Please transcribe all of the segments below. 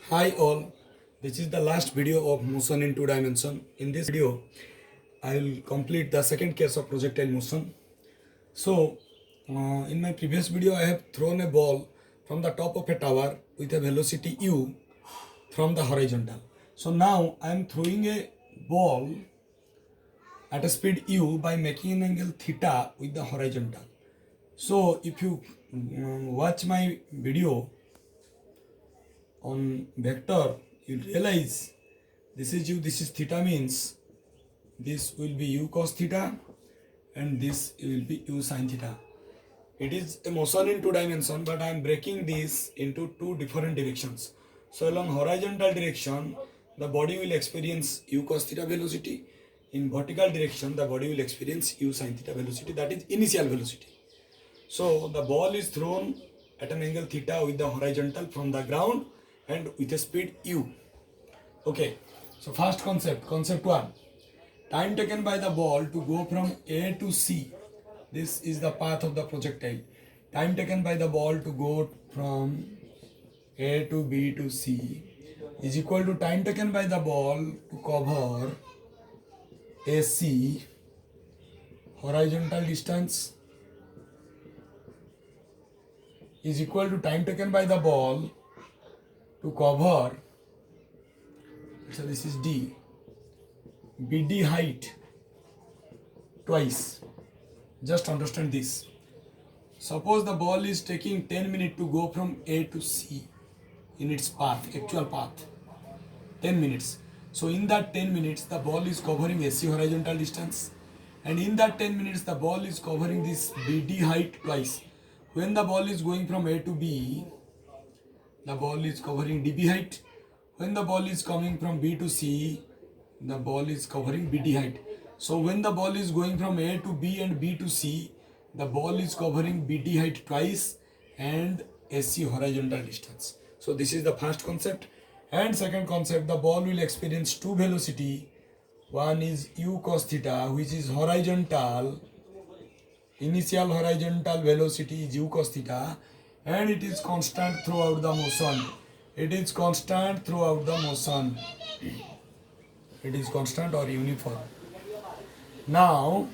Hi all, this is the last video of motion in two dimension. In this video, I will complete the second case of projectile motion. So, in my previous video, I have thrown a ball from the top of a tower with a velocity u from the horizontal. So now I am throwing a ball at a speed u by making an angle theta with the horizontal. So if you watch my video on vector, you realize this is u, this is theta, means this will be u cos theta and this will be u sin theta. It is a motion in two dimension, but I am breaking this into two different directions. So along horizontal direction, the body will experience u cos theta velocity. In vertical direction, the body will experience u sin theta velocity, that is initial velocity. So the ball is thrown at an angle theta with the horizontal from the ground and with a speed u. Okay, so first concept, concept 1. Time taken by the ball to go from A to C. This is the path of the projectile. Time taken by the ball to go from A to B to C is equal to time taken by the ball to cover AC horizontal distance is equal to time taken by the ball to cover, so this is D, BD height twice. Just understand this. Suppose the ball is taking 10 minutes to go from A to C in its path, actual path, 10 minutes. So in that 10 minutes, the ball is covering AC horizontal distance, and in that 10 minutes, the ball is covering this BD height twice. When the ball is going from A to B, the ball is covering DB height. When the ball is coming from B to C, the ball is covering BD height. So when the ball is going from A to B and B to C, the ball is covering BD height twice and AC horizontal distance. So this is the first concept. And second concept, the ball will experience two velocity. One is u cos theta, which is horizontal. Initial horizontal velocity is u cos theta, and it is constant throughout the motion. It is constant throughout the motion. It is constant or uniform. Now,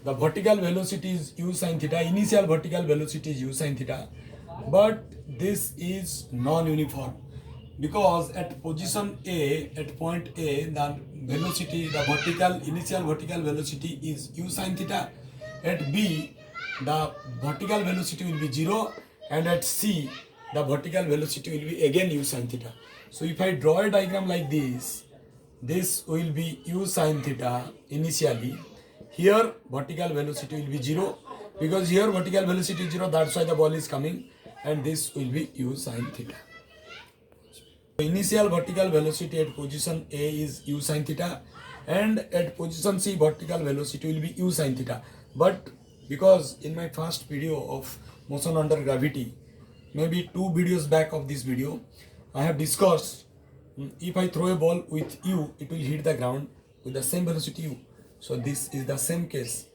the vertical velocity is u sin theta. Initial vertical velocity is u sin theta, but this is non-uniform because at position A, at point A, the velocity, the vertical initial vertical velocity is u sin theta. At B, the vertical velocity will be 0, and at C, the vertical velocity will be again u sin theta. So if I draw a diagram like this will be u sin theta initially. Here vertical velocity will be 0 because here vertical velocity is 0, that's why the ball is coming, and this will be u sin theta. Initial vertical velocity at position A is u sin theta, and at position C vertical velocity will be u sin theta. But because in my first video of motion under gravity, maybe 2 videos back of this video, I have discussed if I throw a ball with u, it will hit the ground with the same velocity u. So this is the same case.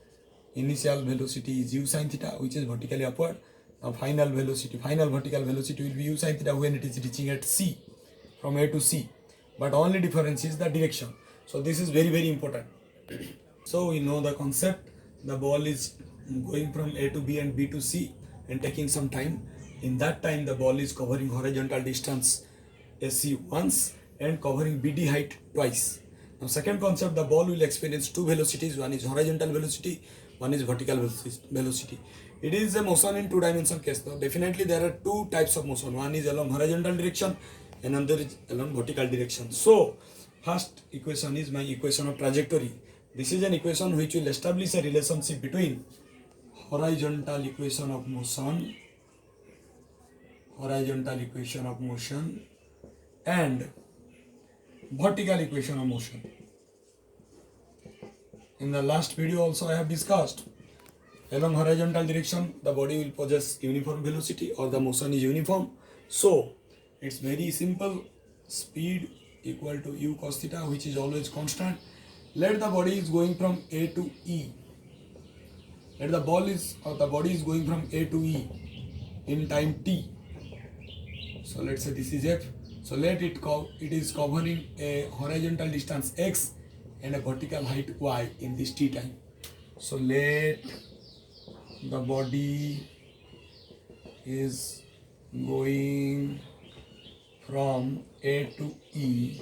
Initial velocity is u sin theta, which is vertically upward. Now final vertical velocity will be u sin theta when it is reaching at C, from A to C. But only difference is the direction. So this is very, very important. So we know the concept. The ball is going from A to B and B to C and taking some time. In that time, the ball is covering horizontal distance AC once and covering BD height twice. Now second concept, the ball will experience two velocities. One is horizontal velocity, one is vertical velocity. It is a motion in two dimension case. Now definitely there are two types of motion. One is along horizontal direction, another is along vertical direction. So first equation is my equation of trajectory. This is an equation which will establish a relationship between horizontal equation of motion and vertical equation of motion. In the last video also I have discussed, along horizontal direction the body will possess uniform velocity or the motion is uniform. So it's very simple, speed equal to u cos theta, which is always constant. Let the body is going from A to E. Let the body is going from A to E in time t. So let's say this is F. So let it it is covering a horizontal distance x and a vertical height y in this t time. So let the body is going from A to E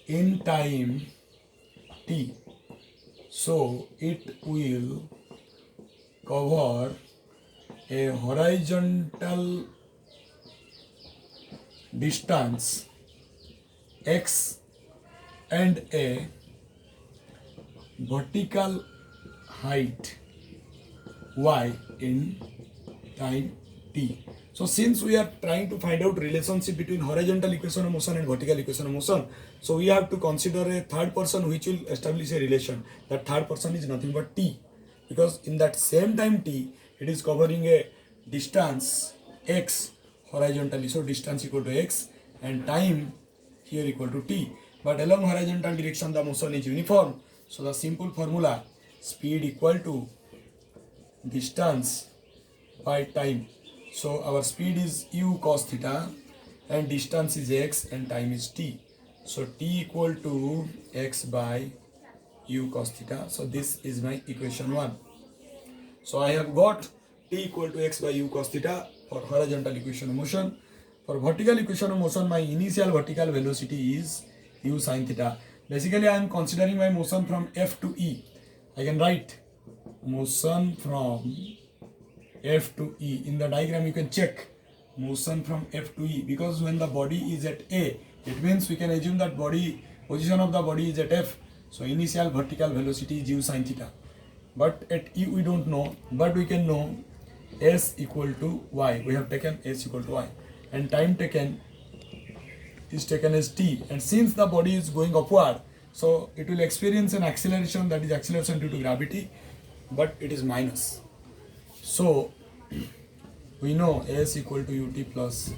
in time t. So it will cover a horizontal distance x and a vertical height y in time t. So since we are trying to find out relationship between horizontal equation of motion and vertical equation of motion, so we have to consider a third person which will establish a relation. That third person is nothing but t, because in that same time t it is covering a distance x horizontally. So distance equal to x and time here equal to t. But along horizontal direction the motion is uniform. So the simple formula, speed equal to distance by time. So our speed is u cos theta and distance is x and time is t. So t equal to x by u cos theta. So this is my equation 1. So I have got t equal to x by u cos theta for horizontal equation of motion. For vertical equation of motion, my initial vertical velocity is u sin theta. Basically I am considering my motion from F to E. I can write motion from F to E. In the diagram you can check motion from F to E, because when the body is at A, it means we can assume that position of the body is at F. So initial vertical velocity is u sin theta. But at E we don't know, but we can know S equal to Y. We have taken S equal to Y. And time taken is taken as t, and since the body is going upward, so it will experience an acceleration, that is acceleration due to gravity, but it is minus. So we know s equal to ut plus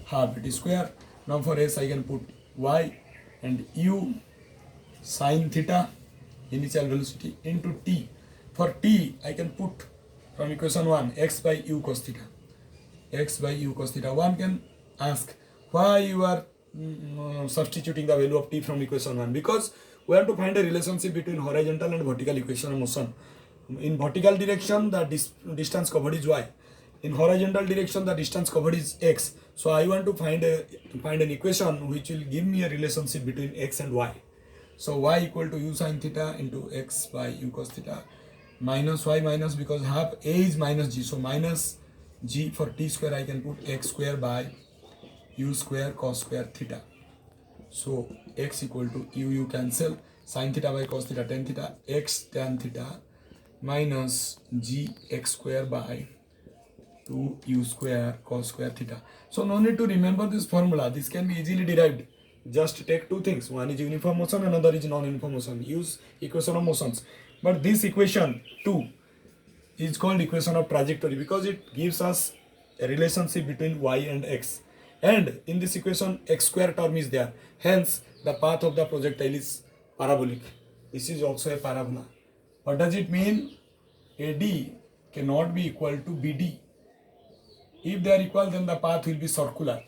half it square. Now for s I can put y and u sin theta initial velocity into t. For t I can put from equation 1 x by u cos theta. X by u cos theta. One can ask why you are substituting the value of t from equation 1, because we have to find a relationship between horizontal and vertical equation of motion. In vertical direction the distance covered is y, in horizontal direction the distance covered is x. So I want to find an equation which will give me a relationship between x and y. So y equal to u sin theta into x by u cos theta minus y minus, because half a is minus g, so minus g. For t square I can put x square by u square cos square theta. So x equal to u cancel, sin theta by cos theta tan theta, x tan theta minus g x square by 2 u square cos square theta. So no need to remember this formula, this can be easily derived. Just take two things, one is uniform motion, another is non-uniform motion. Use equation of motions. But this equation 2 is called equation of trajectory because it gives us a relationship between y and x. And in this equation x square term is there. Hence the path of the projectile is parabolic. This is also a parabola. What does it mean? AD cannot be equal to BD. If they are equal, then the path will be circular.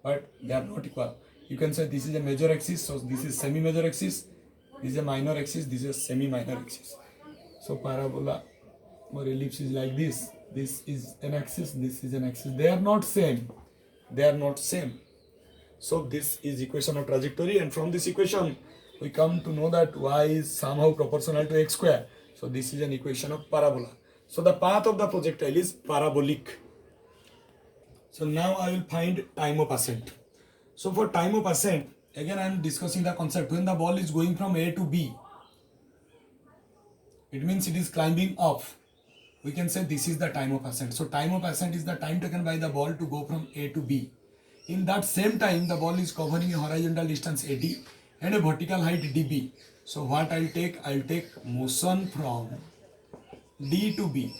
But they are not equal. You can say this is a major axis, so this is semi-major axis. This is a minor axis, this is a semi-minor axis. So parabola or ellipse is like this. This is an axis, this is an axis. They are not same. They are not same. So this is equation of trajectory, and from this equation we come to know that y is somehow proportional to x square. So this is an equation of parabola. So the path of the projectile is parabolic. So now I will find time of ascent. So for time of ascent, again I am discussing the concept. When the ball is going from A to B, it means it is climbing up. We can say this is the time of ascent. So time of ascent is the time taken by the ball to go from A to B. In that same time, the ball is covering a horizontal distance AD and a vertical height DB. So what I'll take motion from D to B.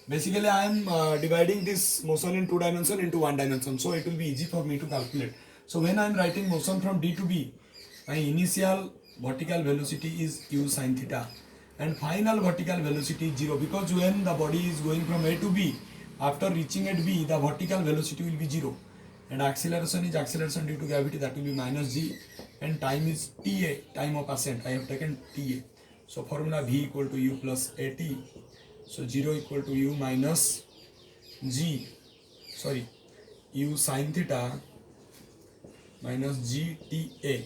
Basically I am dividing this motion in 2 dimensions into 1 dimension. So it will be easy for me to calculate. So when I am writing motion from D to B, my initial vertical velocity is u sin theta and final vertical velocity is 0, because when the body is going from A to B, after reaching at B, the vertical velocity will be 0. and acceleration is acceleration due to gravity, that will be minus g, and time is ta, time of ascent. I have taken ta. So formula v equal to u plus at. So 0 equal to u minus g, sorry, u sin theta minus gta.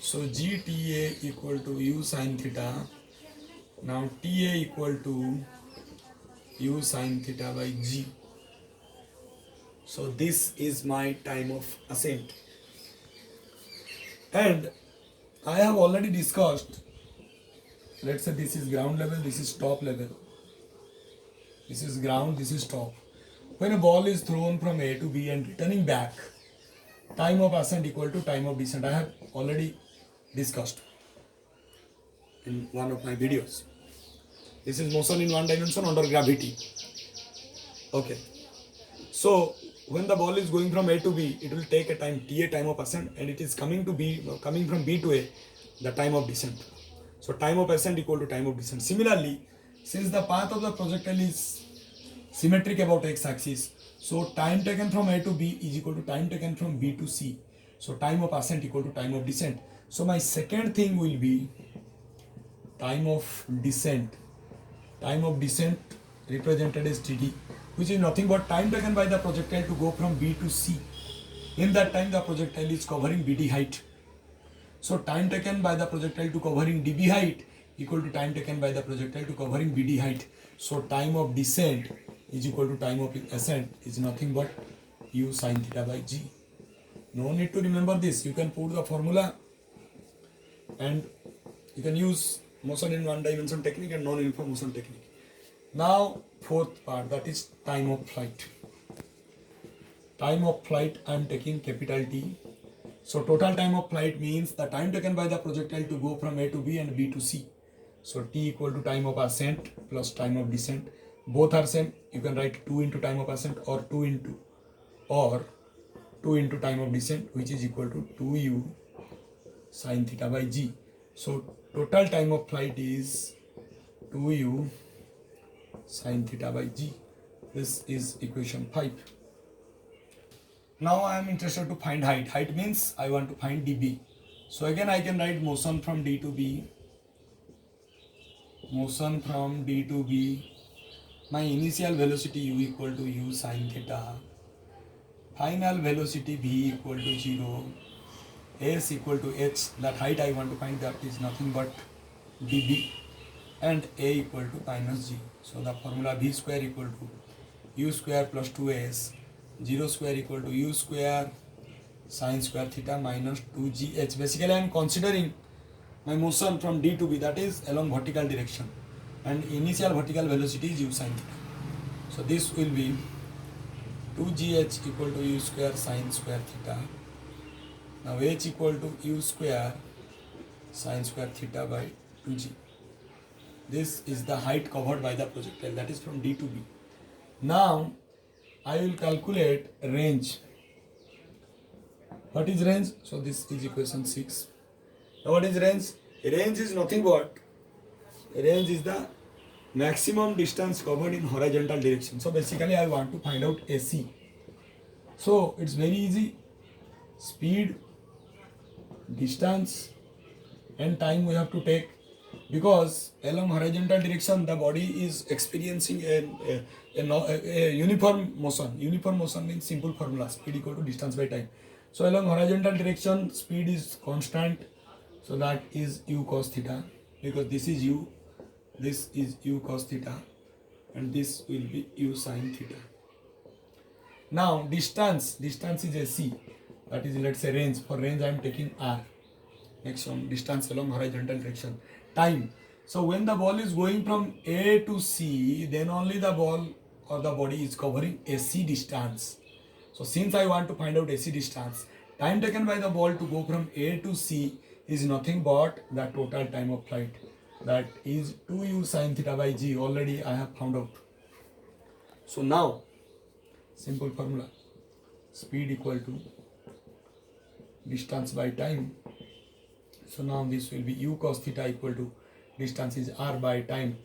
So gta equal to u sin theta. Now ta equal to u sin theta by g. So this is my time of ascent. And I have already discussed, let's say this is ground level, this is top level. This is ground, this is top. When a ball is thrown from A to B and returning back, time of ascent equal to time of descent. I have already discussed in one of my videos. This is motion in one dimension under gravity. Okay. So when the ball is going from A to B, it will take a time ta, time of ascent, and it is coming from B to A, the time of descent. So time of ascent equal to time of descent. Similarly, since the path of the projectile is symmetric about x-axis, so time taken from A to B is equal to time taken from B to C. So time of ascent equal to time of descent. So my second thing will be time of descent. Time of descent represented as td, which is nothing but time taken by the projectile to go from B to C. In that time the projectile is covering BD height. So time taken by the projectile to covering DB height equal to time taken by the projectile to covering BD height. So time of descent is equal to time of ascent is nothing but u sin theta by g. No need to remember this. You can put the formula and you can use motion in one dimension technique and non-uniform motion technique. Now fourth part, that is time of flight. Time of flight I am taking capital T. So total time of flight means the time taken by the projectile to go from A to B and B to C. So T equal to time of ascent plus time of descent. Both are same. You can write 2 into time of ascent or 2 into time of descent, which is equal to 2u sin theta by g. So total time of flight is 2u sin theta by g. This is equation 5. Now I am interested to find height. Height means I want to find dB. So again I can write motion from D to B. Motion from D to B. My initial velocity u equal to u sin theta. Final velocity v equal to 0. S equal to h. That height I want to find, that is nothing but dB. And a equal to minus g. So the formula v square equal to u square plus 2s. 0 square equal to u square sin square theta minus 2gh. Basically I am considering my motion from D to B, that is along vertical direction, and initial vertical velocity is u sin theta. So this will be 2gh equal to u square sin square theta. Now h equal to u square sin square theta by 2g. This is the height covered by the projectile, that is from D to B. Now I will calculate range. What is range? So this is equation 6. Now what is range? Range is nothing but, range is the maximum distance covered in horizontal direction. So basically I want to find out AC. So it's very easy. Speed, distance and time we have to take, because along horizontal direction the body is experiencing a uniform motion. Uniform motion means simple formula, speed equal to distance by time. So along horizontal direction speed is constant, so that is u cos theta, because this is u cos theta and this will be u sin theta. Now distance is AC, that is, let's say range. For range I am taking r. Next one, distance along horizontal direction. Time. So when the ball is going from A to C, then only the ball or the body is covering AC distance. So since I want to find out AC distance, time taken by the ball to go from A to C is nothing but the total time of flight, that is 2u sin theta by g. Already I have found out. So now simple formula, speed equal to distance by time. So now this will be u cos theta equal to distance is r by time,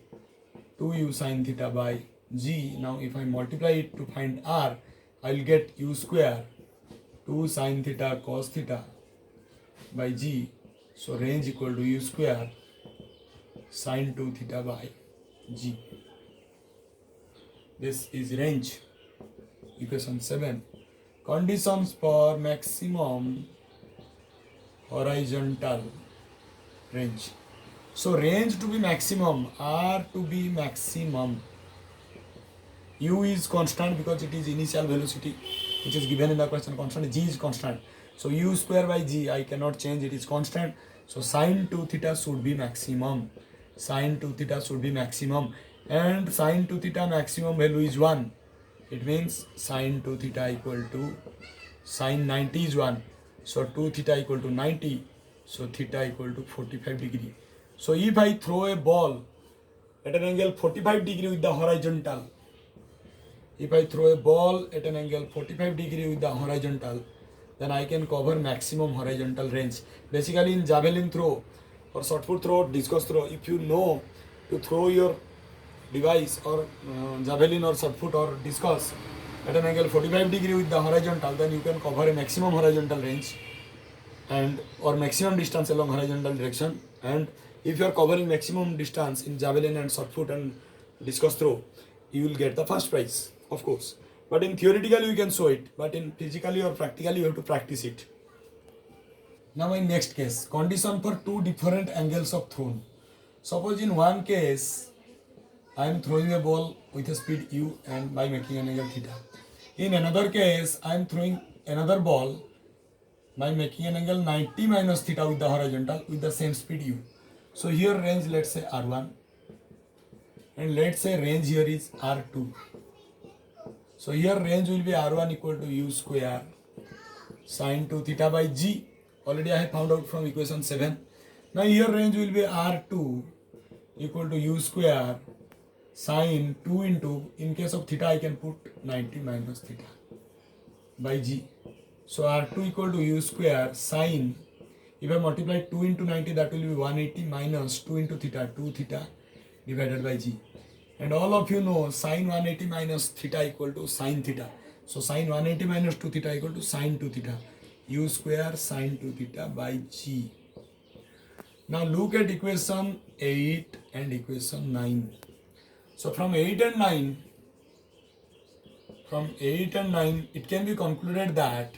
2u sin theta by g. Now if I multiply it to find r, I will get u square 2 sin theta cos theta by g. So range equal to u square sin 2 theta by g. This is range. Equation 7. Conditions for maximum horizontal range. So range to be maximum, R to be maximum. U is constant because it is initial velocity which is given in the question, constant. G is constant. So u square by g I cannot change, it is constant. So sin 2 theta should be maximum. Sin 2 theta should be maximum. And sin 2 theta maximum value is 1. It means sin 2 theta equal to sin 90 is 1. So 2 theta equal to 90. So theta equal to 45 degree. So if I throw a ball at an angle 45 degree with the horizontal, if I throw a ball at an angle 45 degree with the horizontal, then I can cover maximum horizontal range. Basically in javelin throw or shot put throw, discus throw, if you know to throw your device or javelin or shot put or discus at an angle 45 degree with the horizontal, then you can cover a maximum horizontal range and or maximum distance along horizontal direction. And if you are covering maximum distance in javelin and shot put and discus throw, you will get the first prize, of course. But in theoretically you can show it, but in physically or practically you have to practice it. Now in next case, condition for two different angles of thrown. Suppose in one case I am throwing a ball with a speed u and by making an angle theta. In another case I am throwing another ball by making an angle 90 minus theta with the horizontal with the same speed u. So here range, let's say r1, and let's say range here is r2. So here range will be r1 equal to u square sin 2 theta by g. Already I have found out from equation 7. Now here range will be r2 equal to u square sin 2 into, in case of theta I can put 90 minus theta by g. So r2 equal to u square sin, if I multiply 2 into 90, that will be 180 minus 2 into theta, 2 theta divided by g. And all of you know sin 180 minus theta equal to sin theta. So sin 180 minus 2 theta equal to sin 2 theta. U square sin 2 theta by g. Now look at equation 8 and equation 9. So from 8 and 9, it can be concluded that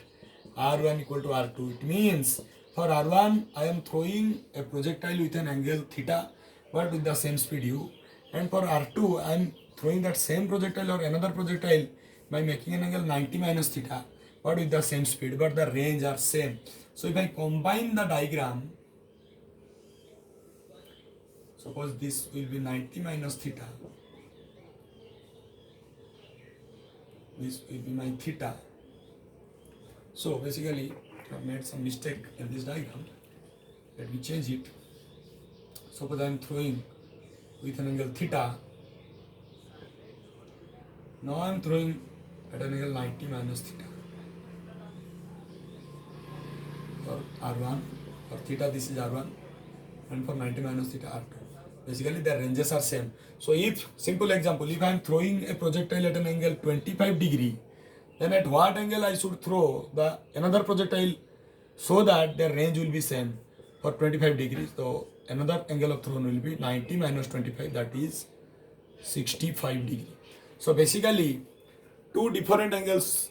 R1 equal to R2. It means for R1 I am throwing a projectile with an angle theta but with the same speed u. And for R2 I am throwing that same projectile or another projectile by making an angle 90 minus theta but with the same speed, but the range are same. So if I combine the diagram, suppose this will be 90 minus theta, this will be my theta. So basically I have made some mistake in this diagram. Let me change it. Suppose I am throwing with an angle theta. Now I am throwing at an angle 90 minus theta. For R1, for theta this is R1, and for 90 minus theta R2. Basically their ranges are same. So if, simple example, if I am throwing a projectile at an angle 25 degree, then at what angle I should throw the another projectile so that their range will be same for 25 degrees. So another angle of thrown will be 90 minus 25, that is 65 degree. So basically for two different angles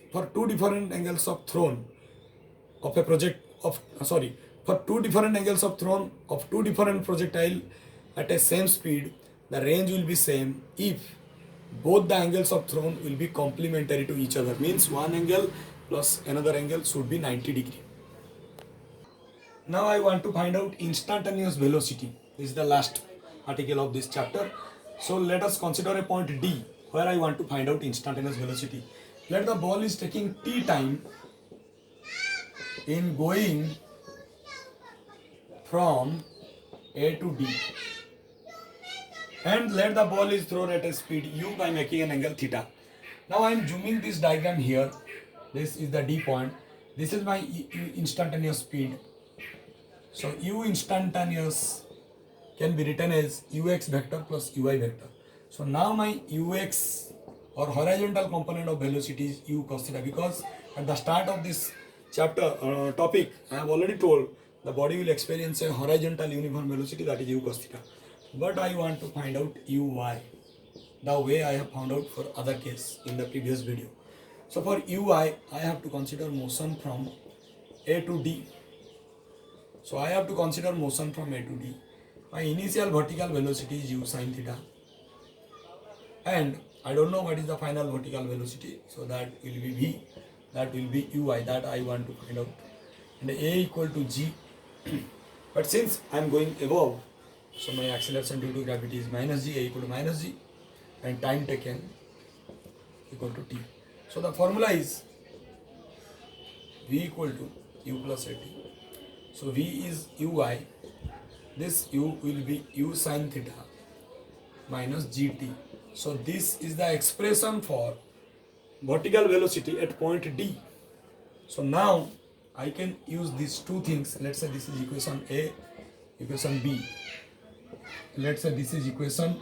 of thrown of a project of for two different angles of thrown of two different projectile at a same speed, the range will be same if both the angles of thrown will be complementary to each other. Means one angle plus another angle should be 90 degree. Now I want to find out instantaneous velocity. This is the last article of this chapter. So let us consider a point D where I want to find out instantaneous velocity. Let the ball is taking t time in going from A to D, and let the ball is thrown at a speed u by making an angle theta. Now I am zooming this diagram here. This is the D point. This is my instantaneous speed. So u instantaneous can be written as ux vector plus uy vector. So now my ux or horizontal component of velocity is u cos theta, because at the start of this topic, I have already told the body will experience a horizontal uniform velocity, that is u cos theta. But I want to find out uy, the way I have found out for other case in the previous video. So for ui, I have to consider motion from A to D. So I have to consider motion from A to D. My initial vertical velocity is u sin theta, and I don't know what is the final vertical velocity, so that will be v, that will be ui, that I want to find out, and A equal to g. But since I am going above, so my acceleration due to gravity is minus g, A equal to minus g, and time taken equal to t. So the formula is v equal to u plus at. So v is ui, this u will be u sin theta minus gt. So this is the expression for vertical velocity at point D. So now I can use these two things. Let's say this is equation A, equation B. Let's say this is equation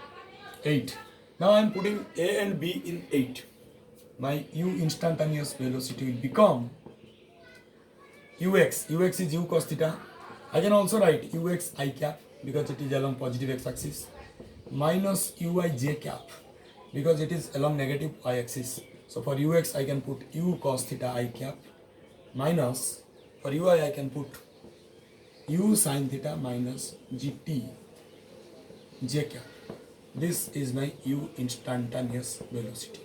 8. Now I am putting A and B in 8. My u instantaneous velocity will become ux. Ux is u cos theta. I can also write ux I cap because it is along positive x-axis, minus ui j cap because it is along negative y-axis. So for ux I can put u cos theta I cap, minus for ui I can put u sin theta minus gt j cap. This is my u instantaneous velocity.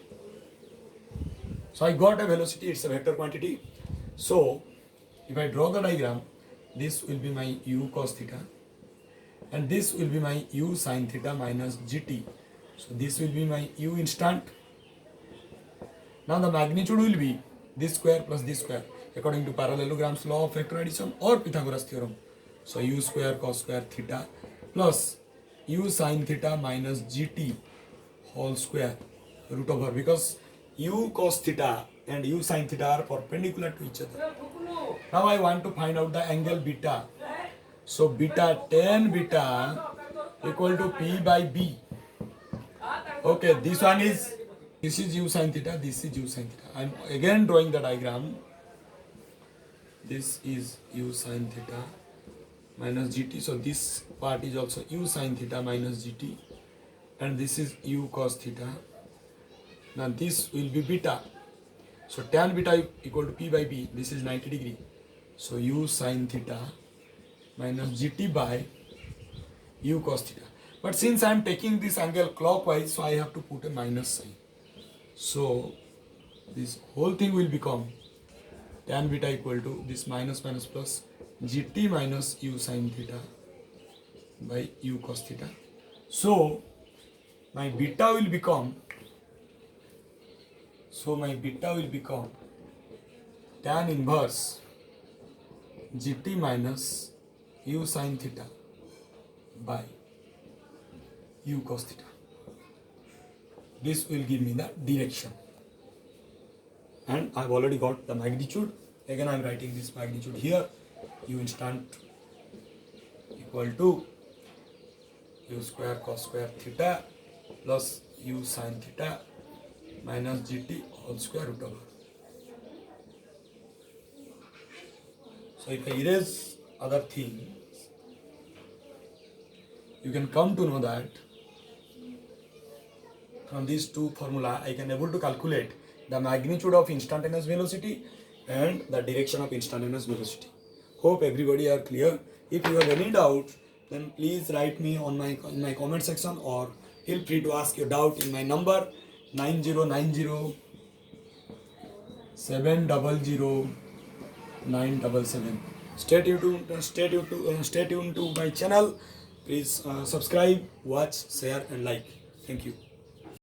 So I got a velocity, it's a vector quantity. So if I draw the diagram, this will be my u cos theta, and this will be my u sin theta minus gt. So this will be my u instant. Now the magnitude will be this square plus this square according to parallelogram's law of vector addition or Pythagoras theorem. So u square cos square theta plus u sin theta minus gt whole square root over, because u cos theta and u sin theta are perpendicular to each other. Now I want to find out the angle beta. So beta, tan beta equal to P by B. Okay, this is u sin theta, this is u sin theta. I am again drawing the diagram. This is u sin theta minus gt. So this part is also u sin theta minus gt, and this is u cos theta. Now this will be beta. So tan beta equal to P by B. This is 90 degree. So u sin theta minus gt by u cos theta. But since I am taking this angle clockwise, so I have to put a minus sign. So this whole thing will become tan beta equal to this minus minus plus gt minus u sin theta by u cos theta. So my beta will become tan inverse gt minus u sin theta by u cos theta. This will give me the direction, and I've already got the magnitude. Again I'm writing this magnitude here. U instant equal to u square cos square theta plus u sin theta minus gt whole square root over. So if I erase other things, you can come to know that from these two formula I can able to calculate the magnitude of instantaneous velocity and the direction of instantaneous velocity. Hope everybody are clear. If you have any doubt, then please write me in my comment section, or feel free to ask your doubt in my number 9090 700 977. Stay tuned to my channel. Please subscribe, watch, share and like. Thank you.